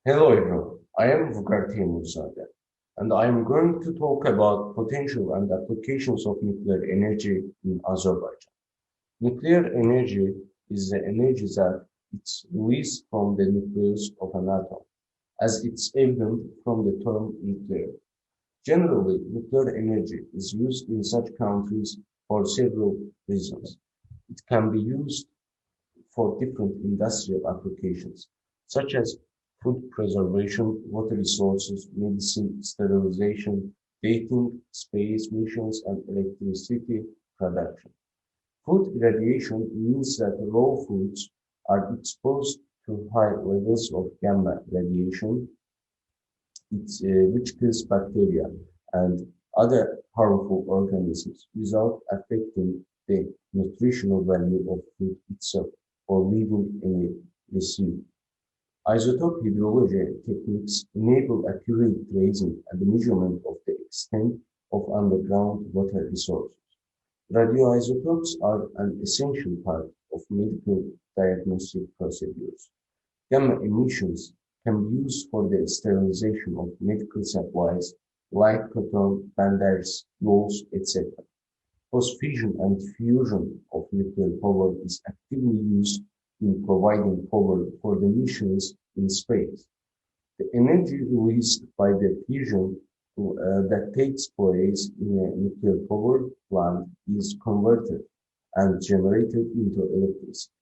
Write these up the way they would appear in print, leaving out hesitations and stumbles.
Hello everyone, I am Vukarti Musada, and I am going to talk about potential and applications of nuclear energy in Azerbaijan. Nuclear energy is the energy that is released from the nucleus of an atom, as it's evident from the term nuclear. Generally, nuclear energy is used in such countries for several reasons. It can be used for different industrial applications, such as food preservation, water resources, medicine, sterilization, dating, space missions, and electricity production. Food irradiation means that raw foods are exposed to high levels of gamma radiation, which kills bacteria and other harmful organisms without affecting the nutritional value of food itself or leaving any residue. Isotope hydrology techniques enable accurate tracing and measurement of the extent of underground water resources. Radioisotopes are an essential part of medical diagnostic procedures. Gamma emissions can be used for the sterilization of medical supplies like cotton, bandages, gloves, etc. Post-fission and fusion of nuclear power is actively used in providing power for the missions in space. The energy released by the fusion that takes place in a nuclear power plant is converted and generated into electricity.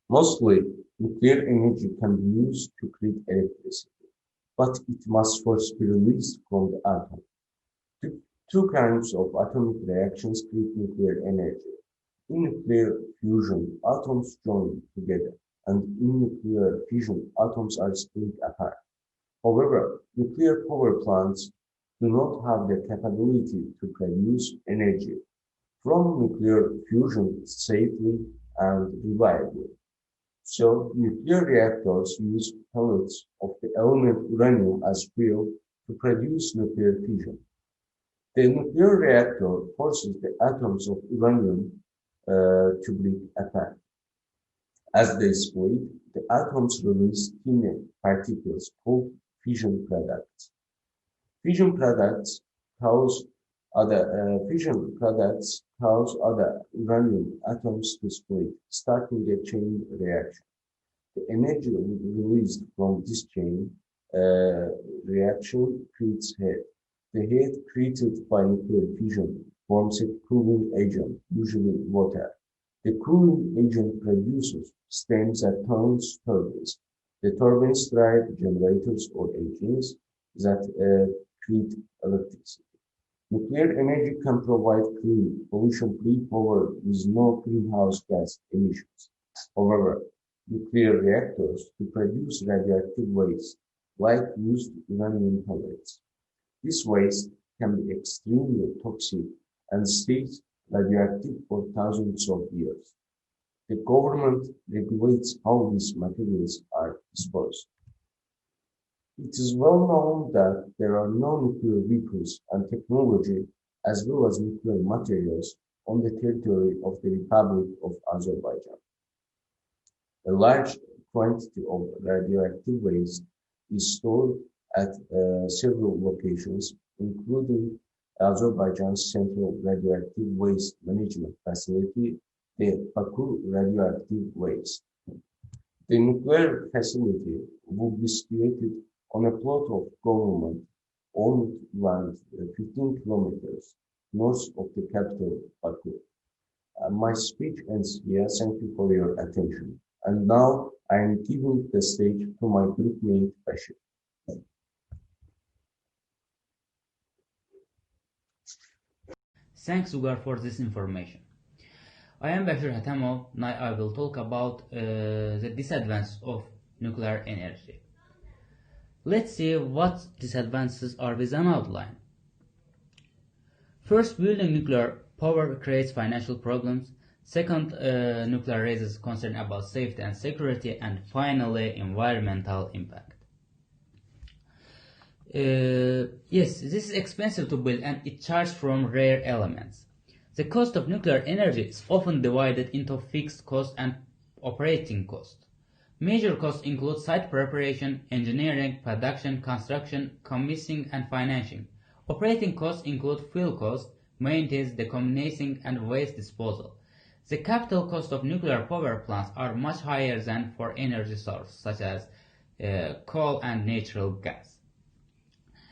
Mostly, nuclear energy can be used to create electricity, but it must first be released from the atom. Two, two kinds of atomic reactions create nuclear energy. In nuclear fusion, atoms join together, and in nuclear fission, atoms are split apart. However, nuclear power plants do not have the capability to produce energy from nuclear fusion safely and reliably. So, nuclear reactors use pellets of the element uranium as fuel to produce nuclear fission. The nuclear reactor forces the atoms of uranium to break apart. As they split, the atoms release tiny particles called fission products. Fission products cause other uranium atoms to split, starting a chain reaction. The energy released from this chain uh, reaction creates heat. The heat created by nuclear fission forms a cooling agent, usually water. The cooling agent produces steam that turns turbines. The turbines drive generators or engines that create electricity. Nuclear energy can provide clean, pollution-free power with no greenhouse gas emissions. However, nuclear reactors to produce radioactive waste, like used uranium pellets. This waste can be extremely toxic and stays radioactive for thousands of years. The government regulates how these materials are disposed. It is well known that there are no nuclear vehicles and technology as well as nuclear materials on the territory of the Republic of Azerbaijan. A large quantity of radioactive waste is stored at several locations, including Azerbaijan's Central Radioactive Waste Management Facility, the Baku Radioactive Waste. The nuclear facility will be situated on a plot of government-owned land 15 kilometers north of the capital, Baku. My speech ends here. Thank you for your attention. And now I am giving the stage to my groupmate Bashir. Thanks, Ugar, for this information. I am Bashir Hatamov. Now I will talk about the disadvantages of nuclear energy. Let's see what disadvantages are with an outline. First, building nuclear power creates financial problems. Second, nuclear raises concern about safety and security. And finally, environmental impact. Yes, this is expensive to build and it charges from rare elements. The cost of nuclear energy is often divided into fixed cost and operating cost. Major costs include site preparation, engineering, production, construction, commissioning, and financing. Operating costs include fuel costs, maintenance, decommissioning, and waste disposal. The capital cost of nuclear power plants are much higher than for energy sources such as coal and natural gas.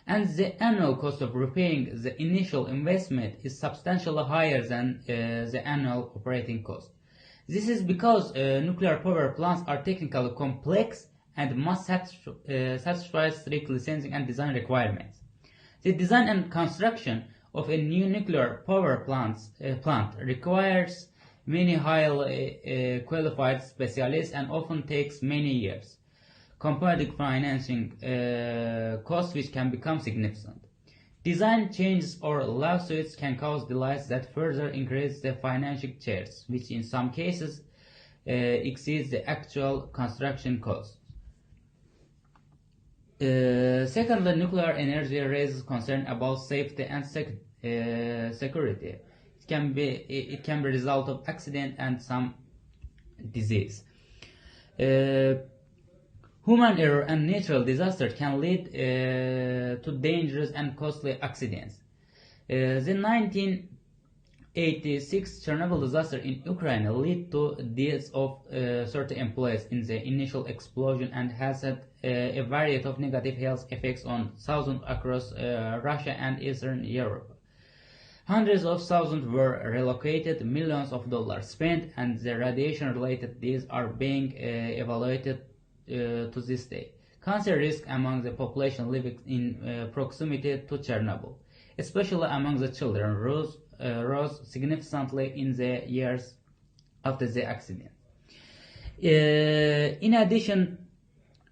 And the annual cost of repaying the initial investment is substantially higher than the annual operating cost. This is because nuclear power plants are technically complex and must satisfy strict licensing and design requirements. The design and construction of a new nuclear power plant requires many highly qualified specialists and often takes many years. Compounding financing costs which can become significant. Design changes or lawsuits can cause delays that further increase the financial charges, which in some cases exceeds the actual construction costs. Secondly, nuclear energy raises concern about safety and security. It can be result of accident and some disease. Human error and natural disaster can lead to dangerous and costly accidents. The 1986 Chernobyl disaster in Ukraine led to deaths of 30 employees in the initial explosion and has had a variety of negative health effects on thousands across Russia and Eastern Europe. Hundreds of thousands were relocated, millions of dollars spent, and the radiation-related deaths are being evaluated to this day. Cancer risk among the population living in proximity to Chernobyl, especially among the children, rose significantly in the years after the accident. In addition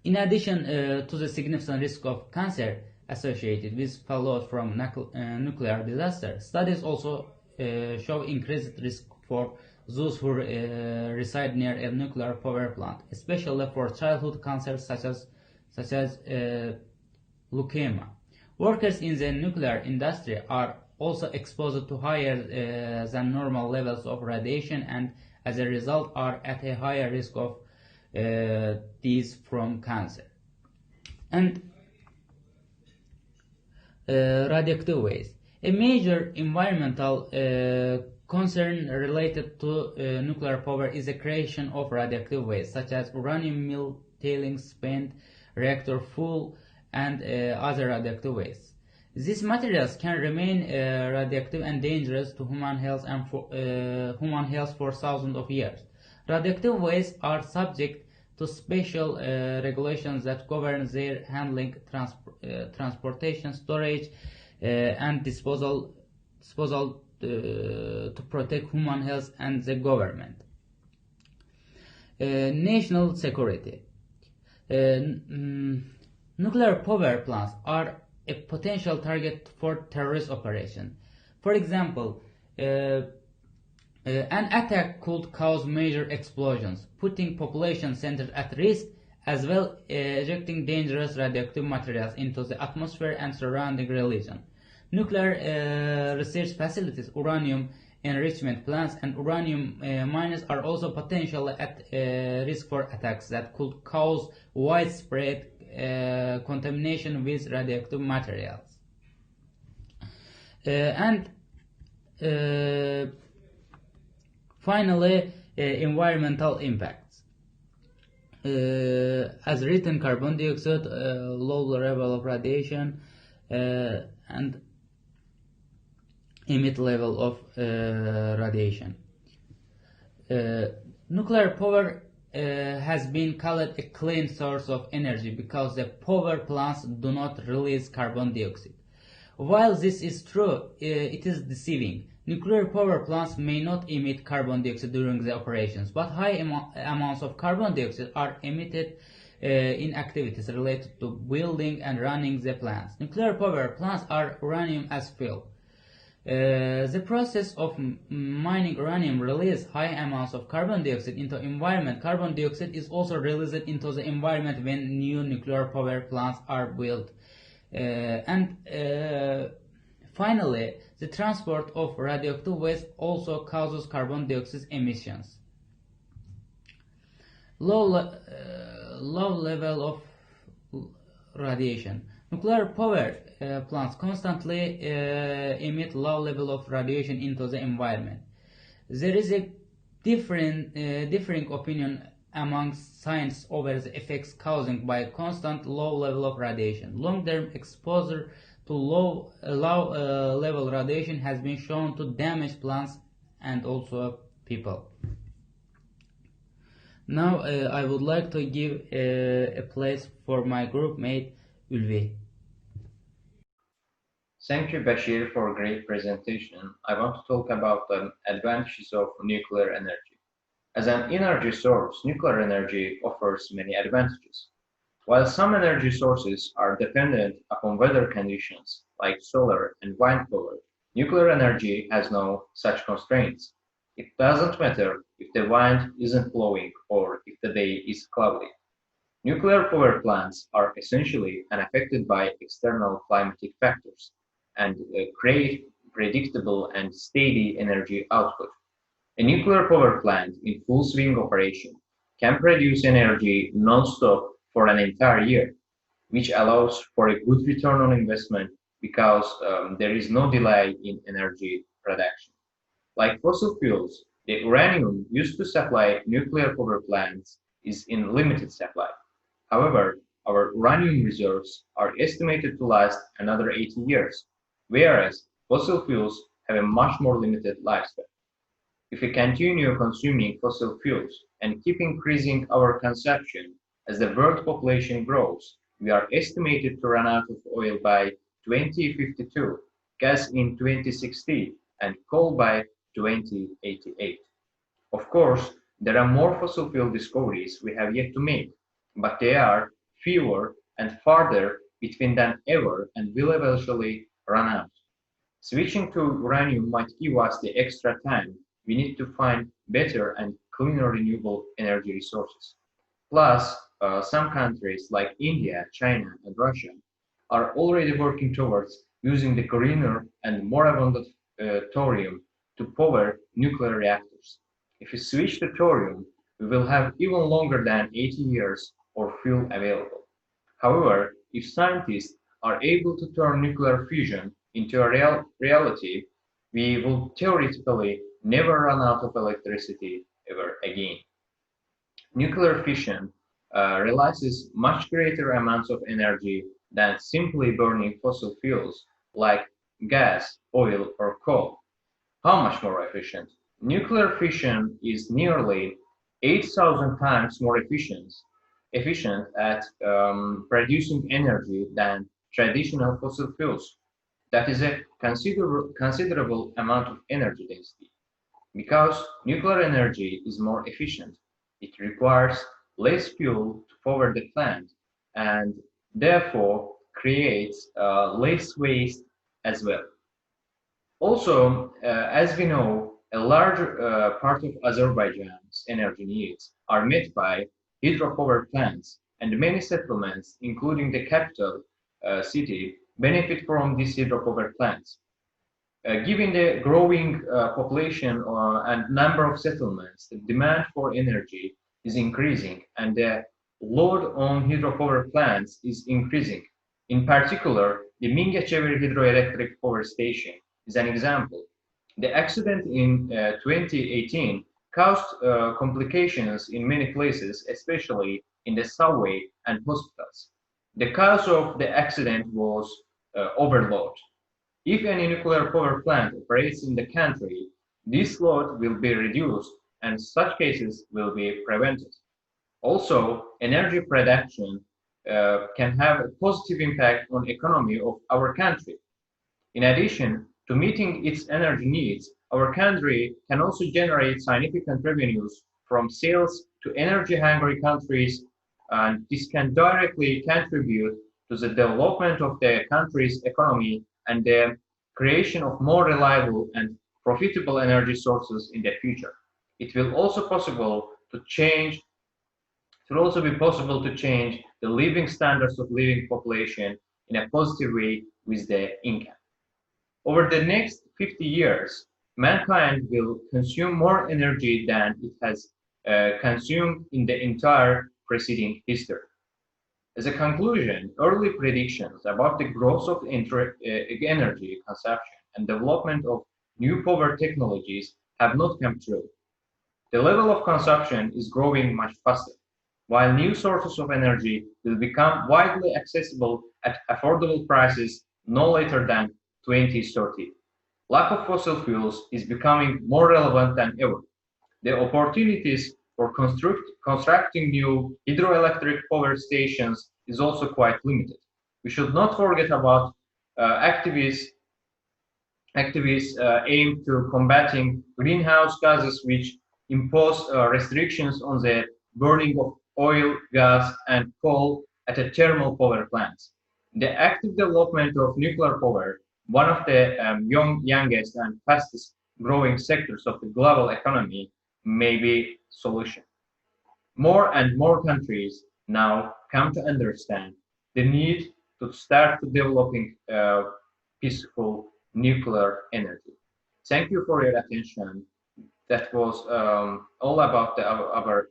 to the significant risk of cancer associated with fallout from nuclear disaster, studies also show increased risk for those who reside near a nuclear power plant, especially for childhood cancers such as leukemia. Workers in the nuclear industry are also exposed to higher than normal levels of radiation and as a result are at a higher risk of death from cancer. And radioactive waste. A major environmental concern related to nuclear power is the creation of radioactive waste, such as uranium mill, tailings, spent reactor fuel, and other radioactive wastes. These materials can remain radioactive and dangerous to human health for thousands of years. Radioactive wastes are subject to special regulations that govern their handling, transportation, storage, and disposal to protect human health and the government. National security. Nuclear power plants are a potential target for terrorist operations. For example, an attack could cause major explosions, putting population centers at risk, as well ejecting dangerous radioactive materials into the atmosphere and surrounding region. Nuclear research facilities, uranium enrichment plants, and uranium mines are also potentially at risk for attacks that could cause widespread contamination with radioactive materials. Finally, environmental impacts. As written, carbon dioxide, low level of radiation, and emit level of radiation. Nuclear power has been called a clean source of energy because the power plants do not release carbon dioxide. While this is true, it is deceiving. Nuclear power plants may not emit carbon dioxide during the operations, but high amounts of carbon dioxide are emitted in activities related to building and running the plants. Nuclear power plants are uranium as fuel. The process of mining uranium releases high amounts of carbon dioxide into environment. Carbon dioxide is also released into the environment when new nuclear power plants are built. Finally, the transport of radioactive waste also causes carbon dioxide emissions. Low level of radiation. Nuclear power plants constantly emit low level of radiation into the environment. There is a differing opinion among scientists over the effects caused by constant low level of radiation. Long-term exposure to low level radiation has been shown to damage plants and also people. Now I would like to give a place for my group mate Ulvi. Thank you, Bashir, for a great presentation. I want to talk about the advantages of nuclear energy. As an energy source, nuclear energy offers many advantages. While some energy sources are dependent upon weather conditions, like solar and wind power, nuclear energy has no such constraints. It doesn't matter if the wind isn't blowing or if the day is cloudy. Nuclear power plants are essentially unaffected by external climatic factors and create predictable and steady energy output. A nuclear power plant in full swing operation can produce energy non-stop for an entire year, which allows for a good return on investment because there is no delay in energy production. Like fossil fuels, the uranium used to supply nuclear power plants is in limited supply. However, our uranium reserves are estimated to last another 80 years, whereas fossil fuels have a much more limited lifespan. If we continue consuming fossil fuels and keep increasing our consumption as the world population grows, we are estimated to run out of oil by 2052, gas in 2060, and coal by 2088. Of course, there are more fossil fuel discoveries we have yet to make, but they are fewer and farther between than ever and will eventually run out. Switching to uranium might give us the extra time we need to find better and cleaner renewable energy resources. Plus, some countries like India, China, and Russia are already working towards using the greener and more abundant thorium to power nuclear reactors. If we switch to thorium, we will have even longer than 80 years of fuel available. However, if scientists are able to turn nuclear fusion into a reality, we will theoretically never run out of electricity ever again. Nuclear fission releases much greater amounts of energy than simply burning fossil fuels like gas, oil, or coal. How much more efficient? Nuclear fission is nearly 8,000 times more efficient at producing energy than traditional fossil fuels. That is a considerable amount of energy density. Because nuclear energy is more efficient, it requires less fuel to power the plant and therefore creates less waste as well. Also, as we know, a large part of Azerbaijan's energy needs are met by hydropower plants, and many settlements, including the capital city, benefit from these hydropower plants. Given the growing population and number of settlements, the demand for energy is increasing and the load on hydropower plants is increasing. In particular, the Mingechevir hydroelectric power station is an example. The accident in 2018 caused complications in many places, especially in the subway and hospitals. The cause of the accident was overload. If any nuclear power plant operates in the country, this load will be reduced and such cases will be prevented. Also, energy production can have a positive impact on the economy of our country. In addition to meeting its energy needs, our country can also generate significant revenues from sales to energy-hungry countries, and this can directly contribute to the development of the country's economy and the creation of more reliable and profitable energy sources in the future. It will also possible to change it will also be possible to change the living standards of living population in a positive way with the income. Over the next 50 years, mankind will consume more energy than it has consumed in the entire preceding history. As a conclusion, early predictions about the growth of energy consumption and development of new power technologies have not come true. The level of consumption is growing much faster, while new sources of energy will become widely accessible at affordable prices no later than 2030. Lack of fossil fuels is becoming more relevant than ever. The opportunities for constructing new hydroelectric power stations is also quite limited. We should not forget about uh, activists activists aim to combating greenhouse gases which impose restrictions on the burning of oil, gas, and coal at a thermal power plants. The active development of nuclear power, one of the youngest and fastest growing sectors of the global economy, may be solution. More and more countries now come to understand the need to start developing peaceful nuclear energy. Thank you for your attention. That was all about our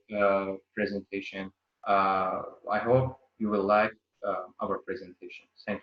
presentation. I hope you will like our presentation. Thank you.